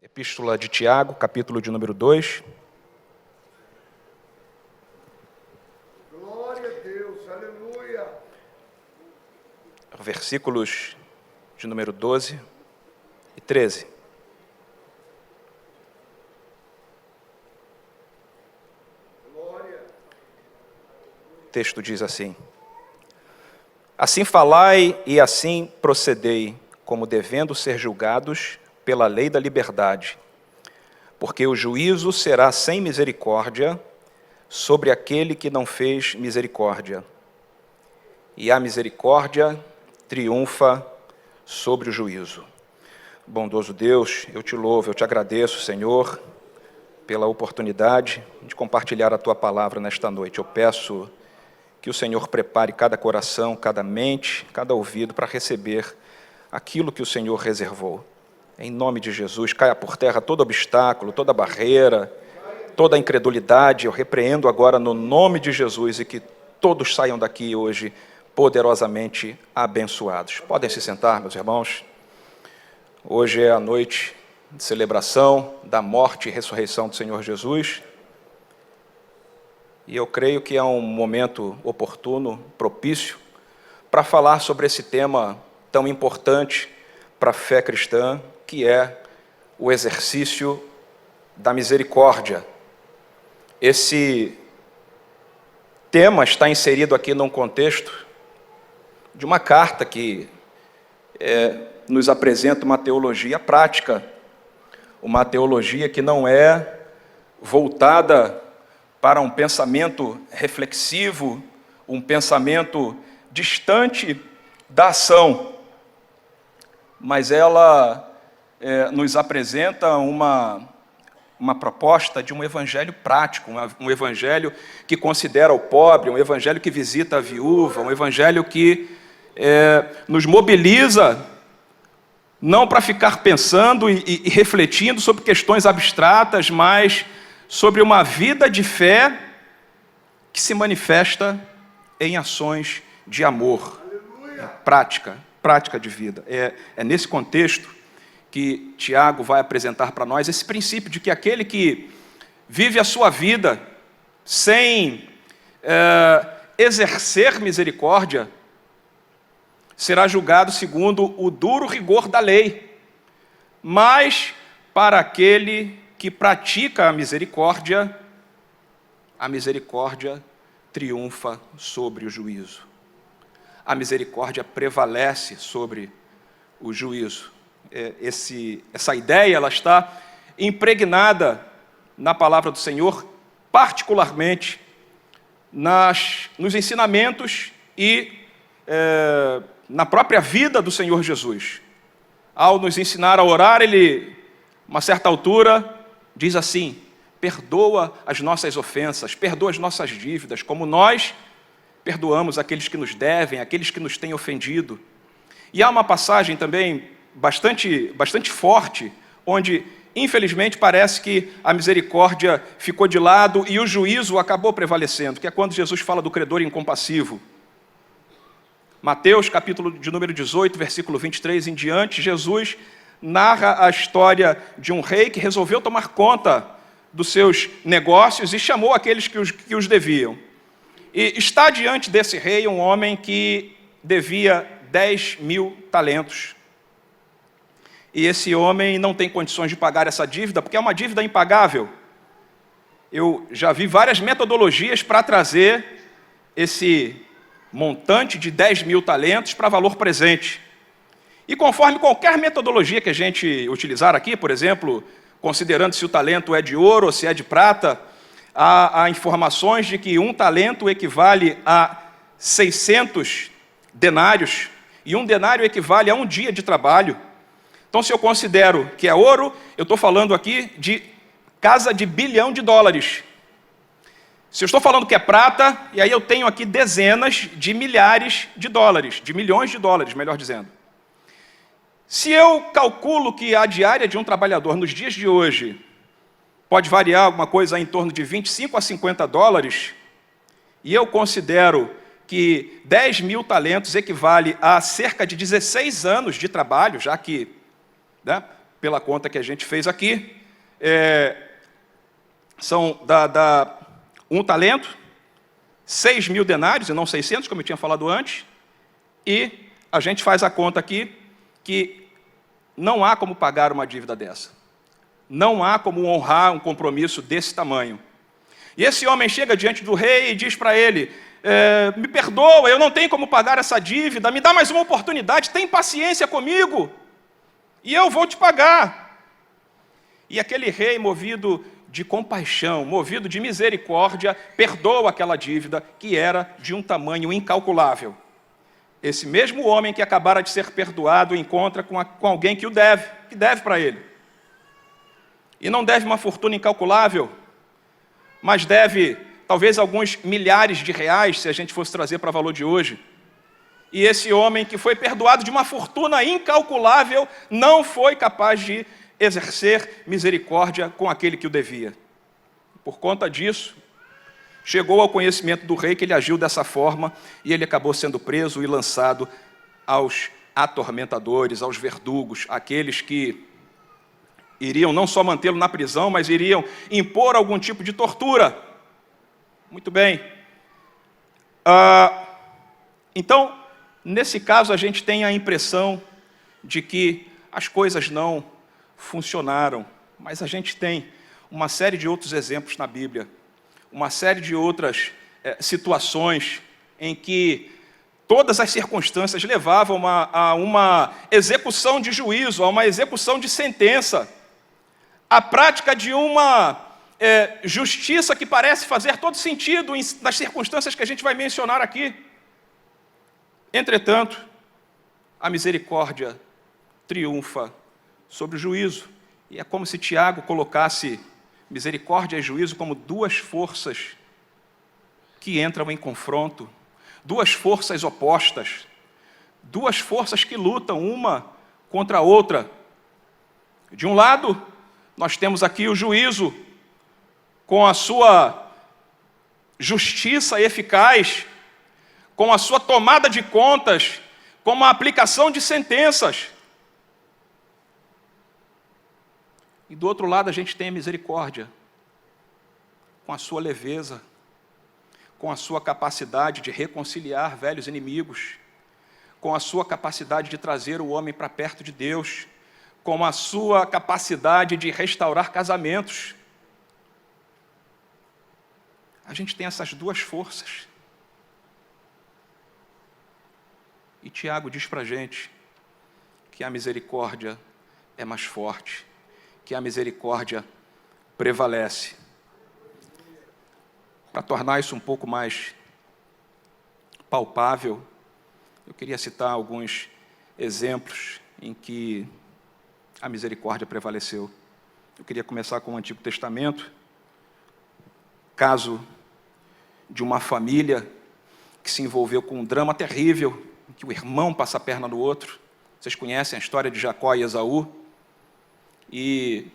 Epístola de Tiago, capítulo de número 2. Glória a Deus, aleluia. Versículos de número 12 e 13. Glória. O texto diz assim: Assim falai e assim procedei, como devendo ser julgados pela lei da liberdade, porque o juízo será sem misericórdia sobre aquele que não fez misericórdia, e a misericórdia triunfa sobre o juízo. Bondoso Deus, eu te louvo, eu te agradeço, Senhor, pela oportunidade de compartilhar a Tua palavra nesta noite. Eu peço que o Senhor prepare cada coração, cada mente, cada ouvido para receber aquilo que o Senhor reservou. Em nome de Jesus, caia por terra todo obstáculo, toda barreira, toda incredulidade. Eu repreendo agora no nome de Jesus e que todos saiam daqui hoje poderosamente abençoados. Podem se sentar, meus irmãos. Hoje é a noite de celebração da morte e ressurreição do Senhor Jesus. E eu creio que é um momento oportuno, propício, para falar sobre esse tema tão importante para a fé cristã, que é o exercício da misericórdia. Esse tema está inserido aqui num contexto de uma carta que nos apresenta uma teologia prática, uma teologia que não é voltada para um pensamento reflexivo, um pensamento distante da ação, mas ela nos apresenta uma proposta de um evangelho prático, um evangelho que considera o pobre, um evangelho que visita a viúva, um evangelho que nos mobiliza não para ficar pensando e refletindo sobre questões abstratas, mas sobre uma vida de fé que se manifesta em ações de amor, prática de vida. É nesse contexto que Tiago vai apresentar para nós esse princípio de que aquele que vive a sua vida sem exercer misericórdia será julgado segundo o duro rigor da lei, mas para aquele que pratica a misericórdia triunfa sobre o juízo. A misericórdia prevalece sobre o juízo. Essa ideia ela está impregnada na palavra do Senhor, particularmente nos ensinamentos e na própria vida do Senhor Jesus. Ao nos ensinar a orar, ele, a uma certa altura, diz assim: perdoa as nossas ofensas, perdoa as nossas dívidas, como nós perdoamos aqueles que nos devem, aqueles que nos têm ofendido. E há uma passagem também bastante forte, onde, infelizmente, parece que a misericórdia ficou de lado e o juízo acabou prevalecendo, que é quando Jesus fala do credor incompassivo. Mateus, capítulo de número 18, versículo 23 em diante, Jesus narra a história de um rei que resolveu tomar conta dos seus negócios e chamou aqueles que os deviam. E está diante desse rei um homem que devia 10.000 talentos. E esse homem não tem condições de pagar essa dívida, porque é uma dívida impagável. Eu já vi várias metodologias para trazer esse montante de 10.000 talentos para valor presente. E conforme qualquer metodologia que a gente utilizar aqui, por exemplo, considerando se o talento é de ouro ou se é de prata, há informações de que um talento equivale a 600 denários, e um denário equivale a um dia de trabalho. Então, se eu considero que é ouro, eu estou falando aqui de casa de $1 bilhão. Se eu estou falando que é prata, e aí eu tenho aqui dezenas de milhares de dólares, de milhões de dólares, melhor dizendo. Se eu calculo que a diária de um trabalhador nos dias de hoje pode variar alguma coisa em torno de 25 a 50 dólares, e eu considero que 10.000 talentos equivale a cerca de 16 anos de trabalho, já que pela conta que a gente fez aqui, são um talento, 6.000 denários, e não 600, como eu tinha falado antes, e a gente faz a conta aqui que não há como pagar uma dívida dessa. Não há como honrar um compromisso desse tamanho. E esse homem chega diante do rei e diz para ele, me perdoa, eu não tenho como pagar essa dívida, me dá mais uma oportunidade, tem paciência comigo, e eu vou te pagar. E aquele rei, movido de compaixão, movido de misericórdia, perdoa aquela dívida que era de um tamanho incalculável. Esse mesmo homem que acabara de ser perdoado encontra com alguém que deve para ele. E não deve uma fortuna incalculável, mas deve talvez alguns milhares de reais, se a gente fosse trazer para o valor de hoje. E esse homem que foi perdoado de uma fortuna incalculável não foi capaz de exercer misericórdia com aquele que o devia. Por conta disso, chegou ao conhecimento do rei que ele agiu dessa forma e ele acabou sendo preso e lançado aos atormentadores, aos verdugos, aqueles que iriam não só mantê-lo na prisão, mas iriam impor algum tipo de tortura. Muito bem. Então, nesse caso, a gente tem a impressão de que as coisas não funcionaram, mas a gente tem uma série de outros exemplos na Bíblia, uma série de outras situações em que todas as circunstâncias levavam a uma execução de juízo, a uma execução de sentença, a prática de uma justiça que parece fazer todo sentido nas circunstâncias que a gente vai mencionar aqui. Entretanto, a misericórdia triunfa sobre o juízo. E é como se Tiago colocasse misericórdia e juízo como duas forças que entram em confronto, duas forças opostas, duas forças que lutam uma contra a outra. De um lado, nós temos aqui o juízo, com a sua justiça eficaz, com a sua tomada de contas, com a aplicação de sentenças. E do outro lado a gente tem a misericórdia, com a sua leveza, com a sua capacidade de reconciliar velhos inimigos, com a sua capacidade de trazer o homem para perto de Deus, com a sua capacidade de restaurar casamentos. A gente tem essas duas forças. E Tiago diz para a gente que a misericórdia é mais forte, que a misericórdia prevalece. Para tornar isso um pouco mais palpável, eu queria citar alguns exemplos em que a misericórdia prevaleceu. Eu queria começar com o Antigo Testamento, caso de uma família que se envolveu com um drama terrível, em que o irmão passa a perna no outro. Vocês conhecem a história de Jacó e Esaú? E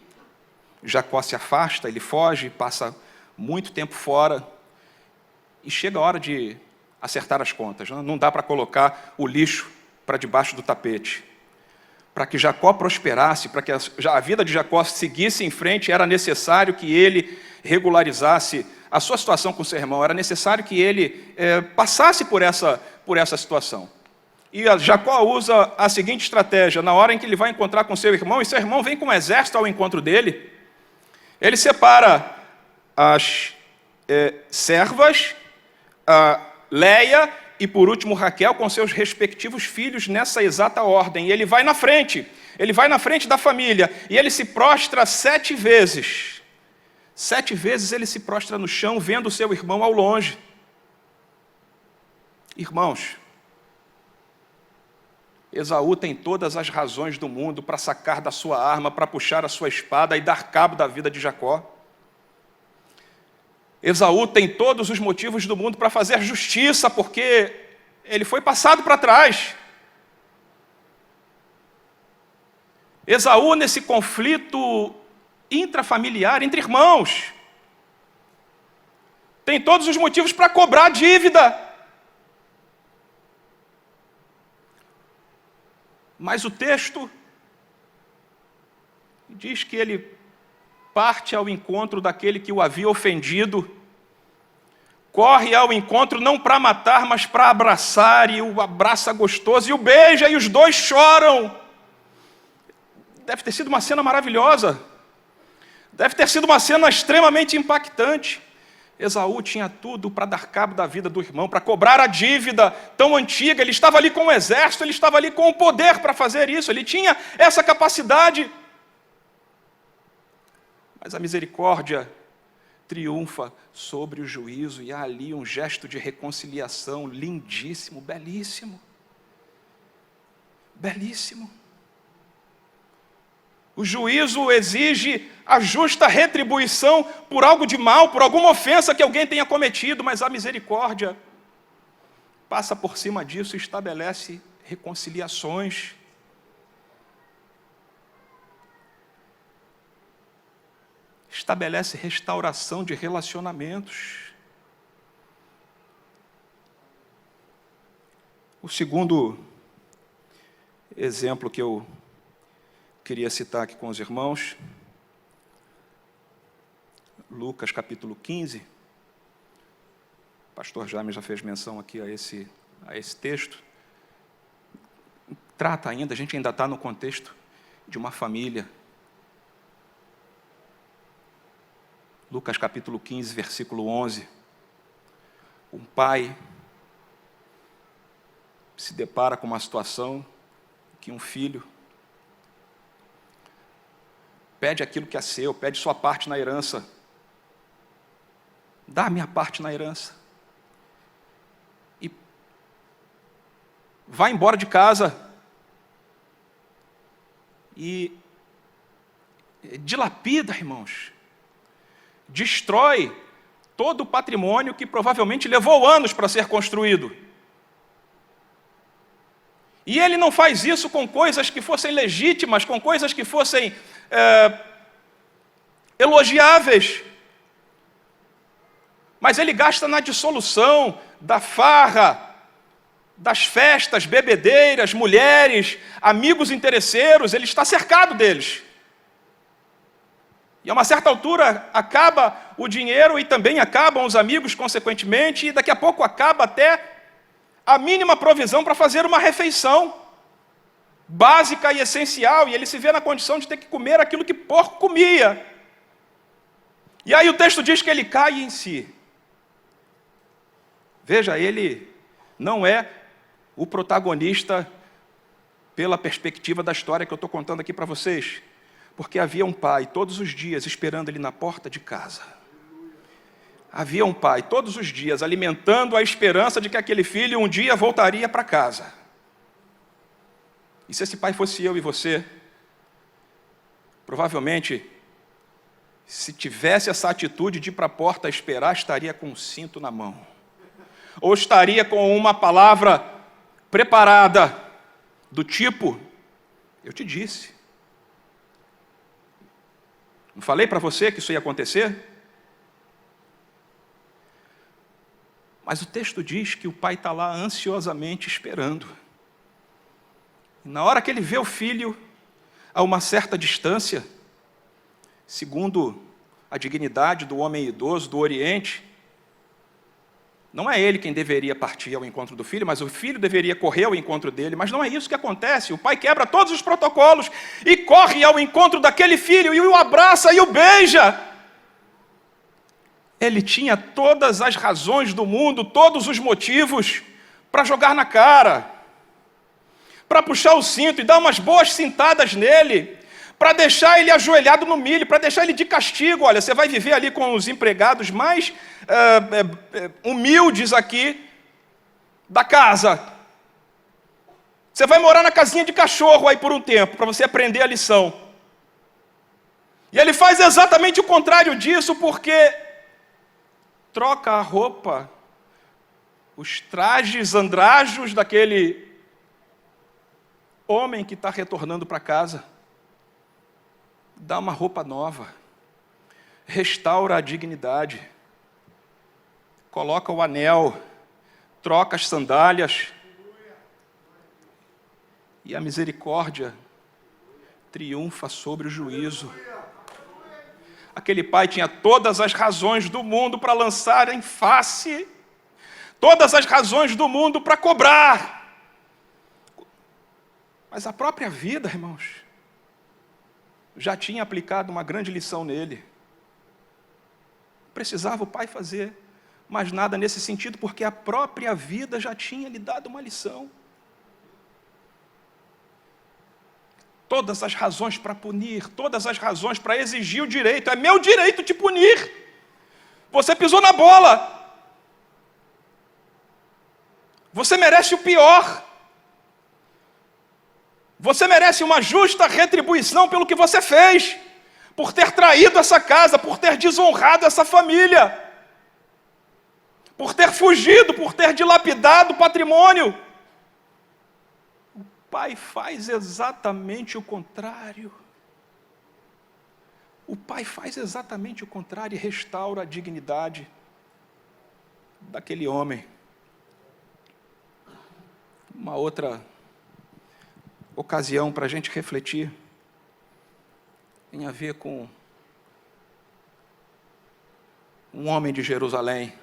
Jacó se afasta, ele foge, passa muito tempo fora, e chega a hora de acertar as contas. Não dá para colocar o lixo para debaixo do tapete. Para que Jacó prosperasse, para que a vida de Jacó seguisse em frente, era necessário que ele regularizasse a sua situação com seu irmão, era necessário que ele passasse por essa situação. E Jacó usa a seguinte estratégia: na hora em que ele vai encontrar com seu irmão, e seu irmão vem com um exército ao encontro dele, ele separa as servas, a Leia e, por último, Raquel, com seus respectivos filhos, nessa exata ordem. E ele vai na frente da família, e ele se prostra 7 vezes. 7 vezes ele se prostra no chão, vendo o seu irmão ao longe. Irmãos, Esaú tem todas as razões do mundo para sacar da sua arma, para puxar a sua espada e dar cabo da vida de Jacó. Esaú tem todos os motivos do mundo para fazer justiça, porque ele foi passado para trás. Esaú, nesse conflito intrafamiliar, entre irmãos, tem todos os motivos para cobrar a dívida. Mas o texto diz que ele parte ao encontro daquele que o havia ofendido, corre ao encontro não para matar, mas para abraçar, e o abraça gostoso, e o beija, e os dois choram. Deve ter sido uma cena maravilhosa, deve ter sido uma cena extremamente impactante. Esaú tinha tudo para dar cabo da vida do irmão, para cobrar a dívida tão antiga. Ele estava ali com o exército, ele estava ali com o poder para fazer isso, ele tinha essa capacidade. Mas a misericórdia triunfa sobre o juízo, e há ali um gesto de reconciliação lindíssimo, belíssimo. Belíssimo. O juízo exige a justa retribuição por algo de mal, por alguma ofensa que alguém tenha cometido, mas a misericórdia passa por cima disso e estabelece reconciliações. Estabelece restauração de relacionamentos. O segundo exemplo que eu queria citar aqui com os irmãos, Lucas capítulo 15, o pastor Jaime já fez menção aqui a esse texto, trata ainda, a gente ainda está no contexto de uma família. Lucas capítulo 15, versículo 11, um pai se depara com uma situação que um filho pede aquilo que é seu, pede sua parte na herança. Dá a minha parte na herança. E vai embora de casa. E dilapida, irmãos. Destrói todo o patrimônio que provavelmente levou anos para ser construído. E ele não faz isso com coisas que fossem legítimas, com coisas que fossem elogiáveis. Mas ele gasta na dissolução, da farra, das festas, bebedeiras, mulheres, amigos interesseiros, ele está cercado deles. E a uma certa altura acaba o dinheiro e também acabam os amigos, consequentemente, e daqui a pouco acaba até a mínima provisão para fazer uma refeição básica e essencial, e ele se vê na condição de ter que comer aquilo que porco comia. E aí o texto diz que ele cai em si. Veja, ele não é o protagonista pela perspectiva da história que eu estou contando aqui para vocês, porque havia um pai todos os dias esperando ele na porta de casa. Havia um pai todos os dias alimentando a esperança de que aquele filho um dia voltaria para casa. E se esse pai fosse eu e você, provavelmente, se tivesse essa atitude de ir para a porta esperar, estaria com um cinto na mão. Ou estaria com uma palavra preparada, do tipo, eu te disse. Não falei para você que isso ia acontecer? Mas o texto diz que o pai está lá ansiosamente esperando. E na hora que ele vê o filho, a uma certa distância, segundo a dignidade do homem idoso do Oriente, não é ele quem deveria partir ao encontro do filho, mas o filho deveria correr ao encontro dele, mas não é isso que acontece. O pai quebra todos os protocolos e corre ao encontro daquele filho e o abraça e o beija. Ele tinha todas as razões do mundo, todos os motivos para jogar na cara, para puxar o cinto e dar umas boas cintadas nele, para deixar ele ajoelhado no milho, para deixar ele de castigo. Olha, você vai viver ali com os empregados mais humildes aqui da casa. Você vai morar na casinha de cachorro aí por um tempo, para você aprender a lição. E ele faz exatamente o contrário disso, porque troca a roupa, os trajes andrágios daquele homem que está retornando para casa. Dá uma roupa nova, restaura a dignidade, coloca o anel, troca as sandálias, e a misericórdia triunfa sobre o juízo. Aquele pai tinha todas as razões do mundo para lançar em face, todas as razões do mundo para cobrar. Mas a própria vida, irmãos, já tinha aplicado uma grande lição nele. Precisava o pai fazer mais nada nesse sentido, porque a própria vida já tinha lhe dado uma lição. Todas as razões para punir, todas as razões para exigir o direito. É meu direito te punir. Você pisou na bola. Você merece o pior. Você merece uma justa retribuição pelo que você fez, por ter traído essa casa, por ter desonrado essa família, por ter fugido, por ter dilapidado o patrimônio. O pai faz exatamente o contrário. O pai faz exatamente o contrário e restaura a dignidade daquele homem. Uma outra ocasião para a gente refletir tem a ver com um homem de Jerusalém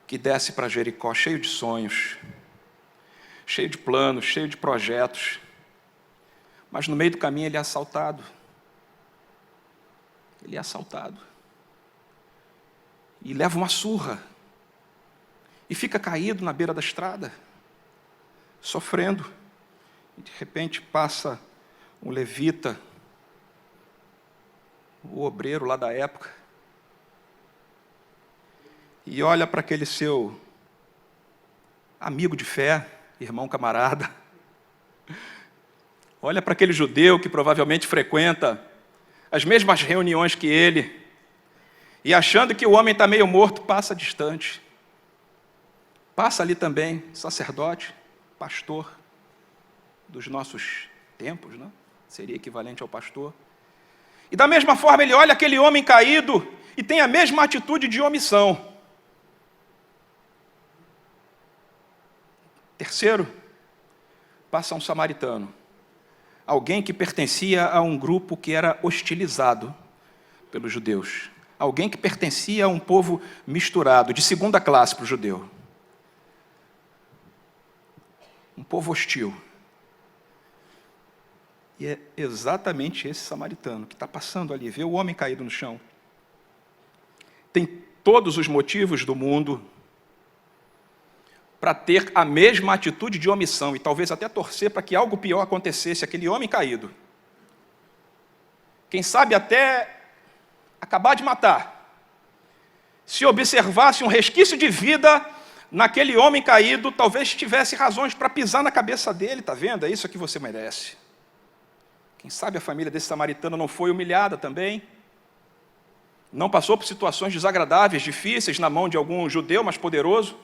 que desce para Jericó cheio de sonhos, cheio de planos, cheio de projetos, mas no meio do caminho ele é assaltado. Ele é assaltado e leva uma surra e fica caído na beira da estrada, sofrendo. E de repente passa um levita, o obreiro lá da época, e olha para aquele seu amigo de fé, irmão camarada, olha para aquele judeu que provavelmente frequenta as mesmas reuniões que ele, e achando que o homem está meio morto, passa distante. Passa ali também, sacerdote, pastor dos nossos tempos, né? Seria equivalente ao pastor. E da mesma forma ele olha aquele homem caído e tem a mesma atitude de omissão. Terceiro, passa um samaritano, alguém que pertencia a um grupo que era hostilizado pelos judeus, alguém que pertencia a um povo misturado, de segunda classe para o judeu, um povo hostil. E é exatamente esse samaritano que está passando ali, vê o homem caído no chão. Tem todos os motivos do mundo para ter a mesma atitude de omissão e talvez até torcer para que algo pior acontecesse, aquele homem caído. Quem sabe até acabar de matar. Se observasse um resquício de vida naquele homem caído, talvez tivesse razões para pisar na cabeça dele, está vendo? É isso que você merece. Quem sabe a família desse samaritano não foi humilhada também? Não passou por situações desagradáveis, difíceis, na mão de algum judeu mais poderoso?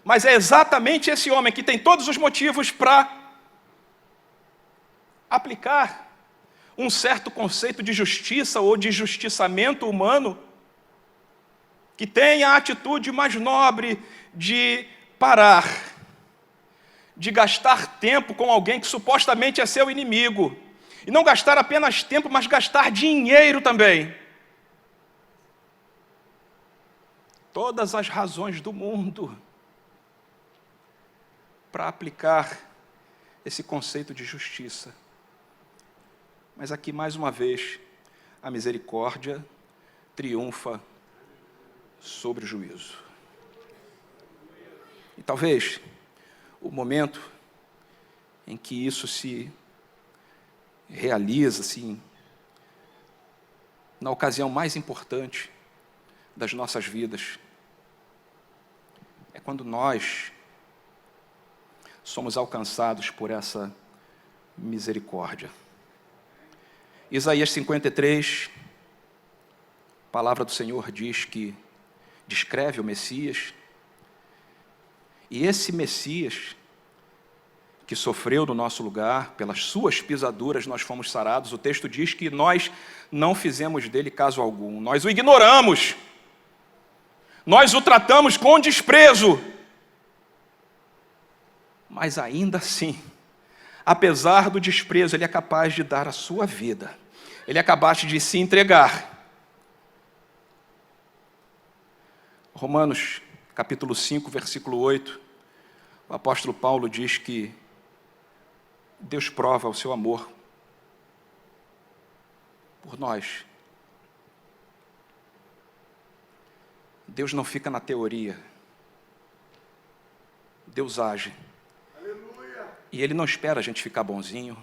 Mas é exatamente esse homem que tem todos os motivos para aplicar um certo conceito de justiça ou de justiçamento humano, que tem a atitude mais nobre de parar, de gastar tempo com alguém que supostamente é seu inimigo, e não gastar apenas tempo, mas gastar dinheiro também. Todas as razões do mundo para aplicar esse conceito de justiça. Mas aqui, mais uma vez, a misericórdia triunfa sobre o juízo. E talvez o momento em que isso se realiza, assim, na ocasião mais importante das nossas vidas, é quando nós somos alcançados por essa misericórdia. Isaías 53, a palavra do Senhor diz que descreve o Messias, e esse Messias que sofreu no nosso lugar, pelas suas pisaduras nós fomos sarados. O texto diz que nós não fizemos dele caso algum, nós o ignoramos, nós o tratamos com desprezo, mas ainda assim apesar do desprezo, ele é capaz de dar a sua vida. Ele é capaz de se entregar. Romanos, capítulo 5, versículo 8, o apóstolo Paulo diz que Deus prova o seu amor por nós. Deus não fica na teoria. Deus age. Aleluia. E Ele não espera a gente ficar bonzinho.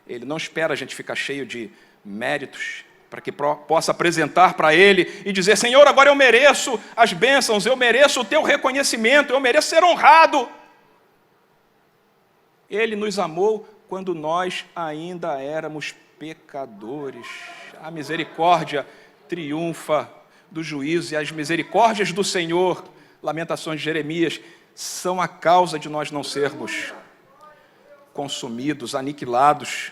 Ele não espera a gente ficar cheio de méritos para que possa apresentar para Ele e dizer: Senhor, agora eu mereço as bênçãos, eu mereço o Teu reconhecimento, eu mereço ser honrado. Ele nos amou quando nós ainda éramos pecadores. A misericórdia triunfa do juízo, e as misericórdias do Senhor, Lamentações de Jeremias, são a causa de nós não sermos consumidos, aniquilados.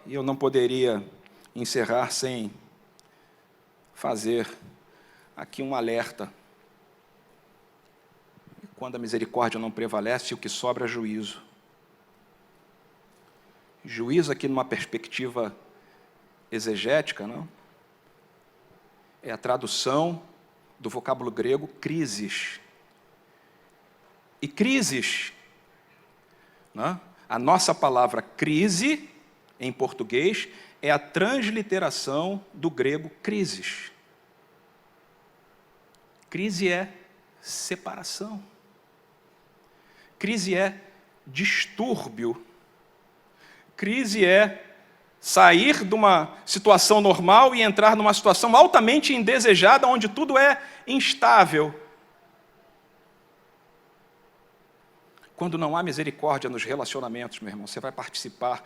E eu não poderia encerrar sem fazer aqui um alerta. Quando a misericórdia não prevalece, o que sobra é juízo. Juízo aqui numa perspectiva exegética, não? É a tradução do vocábulo grego crises. E crises, não? A nossa palavra crise, em português, é a transliteração do grego crises. Crise é separação. Crise é distúrbio. Crise é sair de uma situação normal e entrar numa situação altamente indesejada, onde tudo é instável. Quando não há misericórdia nos relacionamentos, meu irmão, você vai participar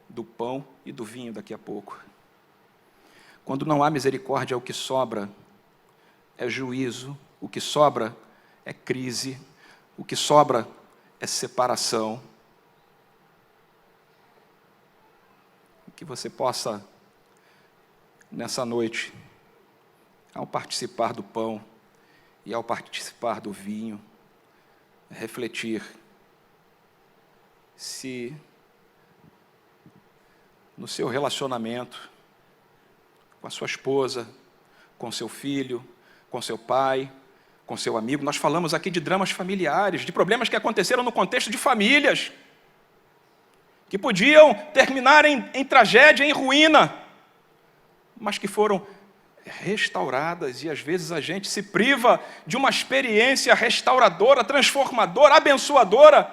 do pão e do vinho daqui a pouco. Quando não há misericórdia, o que sobra é juízo, o que sobra é crise, o que sobra é separação. Que você possa, nessa noite, ao participar do pão e ao participar do vinho, refletir se no seu relacionamento com a sua esposa, com seu filho, com seu pai, com seu amigo, nós falamos aqui de dramas familiares, de problemas que aconteceram no contexto de famílias, que podiam terminar em tragédia, em ruína, mas que foram restauradas, e às vezes a gente se priva de uma experiência restauradora, transformadora, abençoadora,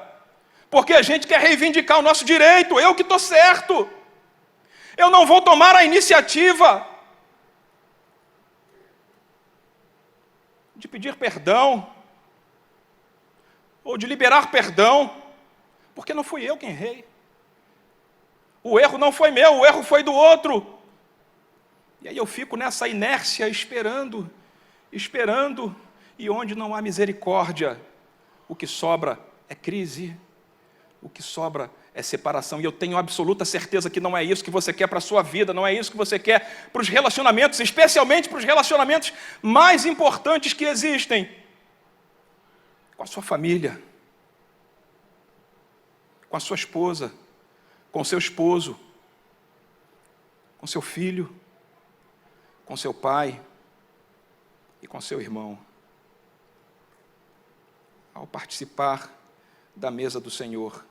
porque a gente quer reivindicar o nosso direito, eu que estou certo, eu não vou tomar a iniciativa de pedir perdão, ou de liberar perdão, porque não fui eu quem errei. O erro não foi meu, o erro foi do outro. E aí eu fico nessa inércia esperando, e onde não há misericórdia, o que sobra é crise, o que sobra é separação. E eu tenho absoluta certeza que não é isso que você quer para a sua vida, não é isso que você quer para os relacionamentos, especialmente para os relacionamentos mais importantes que existem, com a sua família, com a sua esposa, com seu esposo, com seu filho, com seu pai e com seu irmão. Ao participar da mesa do Senhor,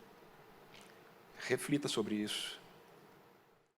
reflita sobre isso.